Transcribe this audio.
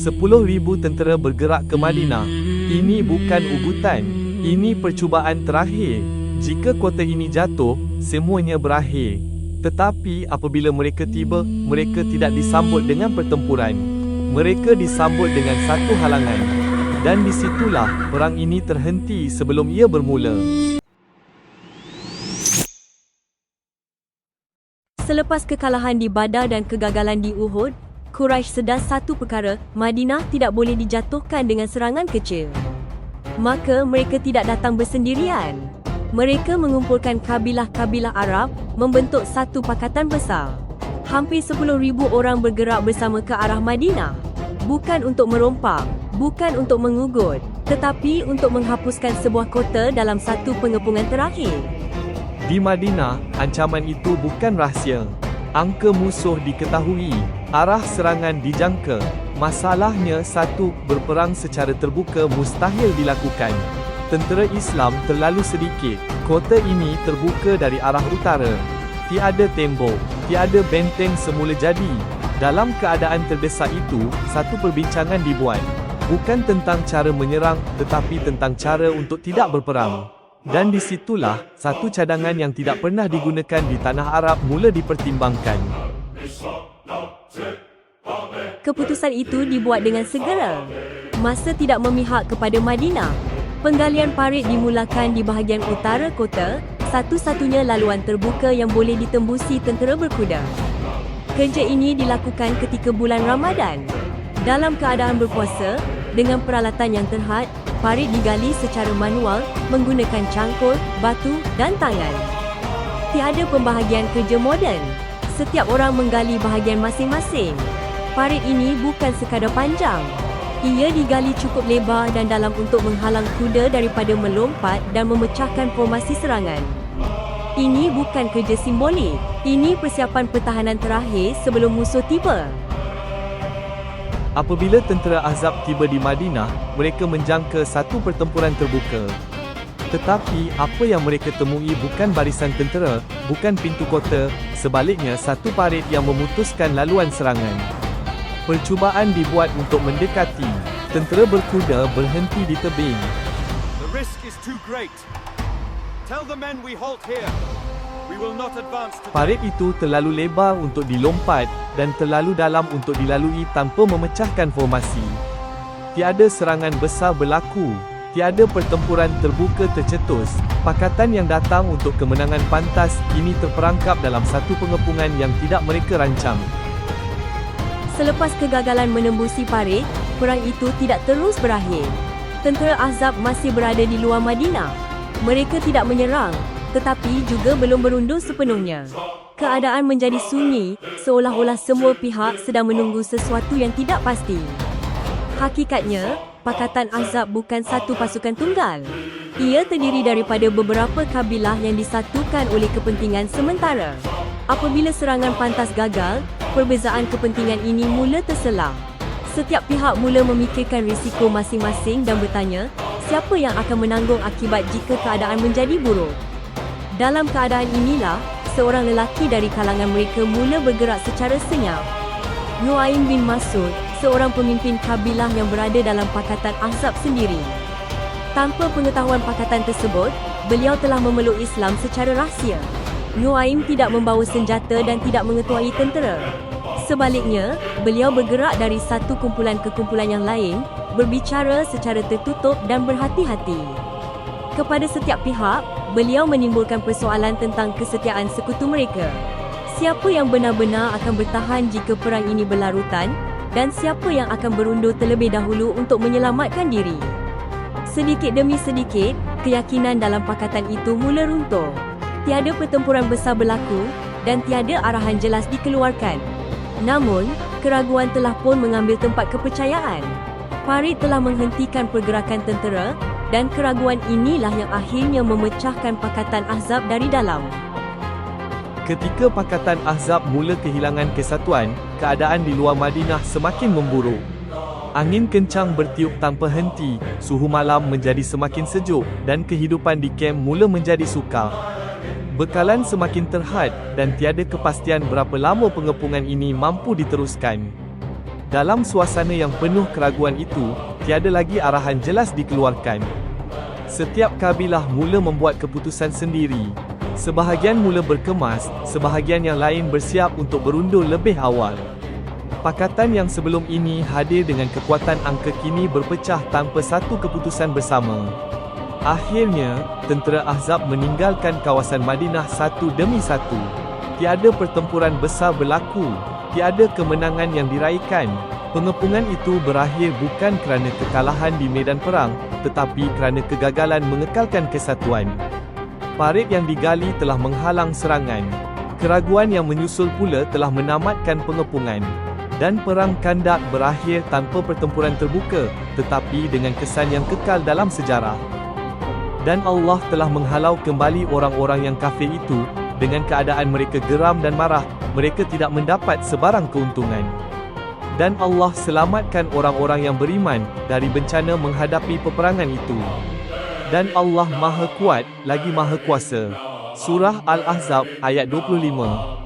10,000 tentera bergerak ke Madinah. Ini bukan ugutan, ini percubaan terakhir. Jika kota ini jatuh, semuanya berakhir. Tetapi apabila mereka tiba, mereka tidak disambut dengan pertempuran. Mereka disambut dengan satu halangan. Dan disitulah perang ini terhenti sebelum ia bermula. Selepas kekalahan di Badar dan kegagalan di Uhud, Quraisy sedar satu perkara, Madinah tidak boleh dijatuhkan dengan serangan kecil. Maka mereka tidak datang bersendirian. Mereka mengumpulkan kabilah-kabilah Arab, membentuk satu pakatan besar. Hampir 10,000 orang bergerak bersama ke arah Madinah. Bukan untuk merompak, bukan untuk mengugut, tetapi untuk menghapuskan sebuah kota dalam satu pengepungan terakhir. Di Madinah, ancaman itu bukan rahsia. Angka musuh diketahui, arah serangan dijangka. Masalahnya satu, berperang secara terbuka mustahil dilakukan. Tentera Islam terlalu sedikit. Kota ini terbuka dari arah utara. Tiada tembok, tiada benteng semula jadi. Dalam keadaan terdesak itu, satu perbincangan dibuat. Bukan tentang cara menyerang, tetapi tentang cara untuk tidak berperang. Dan disitulah, satu cadangan yang tidak pernah digunakan di tanah Arab mula dipertimbangkan. Keputusan itu dibuat dengan segera. Masa tidak memihak kepada Madinah. Penggalian parit dimulakan di bahagian utara kota, satu-satunya laluan terbuka yang boleh ditembusi tentera berkuda. Kerja ini dilakukan ketika bulan Ramadan. Dalam keadaan berpuasa, dengan peralatan yang terhad, parit digali secara manual menggunakan cangkul, batu dan tangan. Tiada pembahagian kerja moden. Setiap orang menggali bahagian masing-masing. Parit ini bukan sekadar panjang. Ia digali cukup lebar dan dalam untuk menghalang kuda daripada melompat dan memecahkan formasi serangan. Ini bukan kerja simbolik. Ini persiapan pertahanan terakhir sebelum musuh tiba. Apabila tentera Ahzab tiba di Madinah, mereka menjangka satu pertempuran terbuka. Tetapi, apa yang mereka temui bukan barisan tentera, bukan pintu kota, sebaliknya satu parit yang memutuskan laluan serangan. Percubaan dibuat untuk mendekati. Tentera berkuda berhenti di tebing. The risk is too great. Tell the men we halt here. We will not advance today. Parit itu terlalu lebar untuk dilompat dan terlalu dalam untuk dilalui tanpa memecahkan formasi. Tiada serangan besar berlaku. Tiada pertempuran terbuka tercetus. Pakatan yang datang untuk kemenangan pantas ini terperangkap dalam satu pengepungan yang tidak mereka rancang. Selepas kegagalan menembusi parit, perang itu tidak terus berakhir. Tentera Ahzab masih berada di luar Madinah. Mereka tidak menyerang, tetapi juga belum berundur sepenuhnya. Keadaan menjadi sunyi, seolah-olah semua pihak sedang menunggu sesuatu yang tidak pasti. Hakikatnya, Pakatan Ahzab bukan satu pasukan tunggal. Ia terdiri daripada beberapa kabilah yang disatukan oleh kepentingan sementara. Apabila serangan pantas gagal, perbezaan kepentingan ini mula terselah. Setiap pihak mula memikirkan risiko masing-masing dan bertanya, siapa yang akan menanggung akibat jika keadaan menjadi buruk. Dalam keadaan inilah, seorang lelaki dari kalangan mereka mula bergerak secara senyap. Nuaim bin Mas'ud, seorang pemimpin kabilah yang berada dalam Pakatan Ahzab sendiri. Tanpa pengetahuan pakatan tersebut, beliau telah memeluk Islam secara rahsia. Nuaim tidak membawa senjata dan tidak mengetuai tentera. Sebaliknya, beliau bergerak dari satu kumpulan ke kumpulan yang lain, berbicara secara tertutup dan berhati-hati. Kepada setiap pihak, beliau menimbulkan persoalan tentang kesetiaan sekutu mereka. Siapa yang benar-benar akan bertahan jika perang ini berlarutan, dan siapa yang akan berundur terlebih dahulu untuk menyelamatkan diri. Sedikit demi sedikit, keyakinan dalam pakatan itu mula runtuh. Tiada pertempuran besar berlaku, dan tiada arahan jelas dikeluarkan. Namun, keraguan telah pun mengambil tempat kepercayaan. Parit telah menghentikan pergerakan tentera, dan keraguan inilah yang akhirnya memecahkan Pakatan Ahzab dari dalam. Ketika Pakatan Ahzab mula kehilangan kesatuan, keadaan di luar Madinah semakin memburuk. Angin kencang bertiup tanpa henti, suhu malam menjadi semakin sejuk, dan kehidupan di kem mula menjadi sukar. Bekalan semakin terhad dan tiada kepastian berapa lama pengepungan ini mampu diteruskan. Dalam suasana yang penuh keraguan itu, tiada lagi arahan jelas dikeluarkan. Setiap kabilah mula membuat keputusan sendiri. Sebahagian mula berkemas, sebahagian yang lain bersiap untuk berundur lebih awal. Pakatan yang sebelum ini hadir dengan kekuatan angka kini berpecah tanpa satu keputusan bersama. Akhirnya, tentera Ahzab meninggalkan kawasan Madinah satu demi satu. Tiada pertempuran besar berlaku, tiada kemenangan yang diraikan. Pengepungan itu berakhir bukan kerana kekalahan di medan perang, tetapi kerana kegagalan mengekalkan kesatuan. Parit yang digali telah menghalang serangan. Keraguan yang menyusul pula telah menamatkan pengepungan. Dan perang Kandak berakhir tanpa pertempuran terbuka, tetapi dengan kesan yang kekal dalam sejarah. Dan Allah telah menghalau kembali orang-orang yang kafir itu. Dengan keadaan mereka geram dan marah, mereka tidak mendapat sebarang keuntungan. Dan Allah selamatkan orang-orang yang beriman dari bencana menghadapi peperangan itu. Dan Allah Maha Kuat lagi Maha Kuasa. Surah Al-Ahzab ayat 25.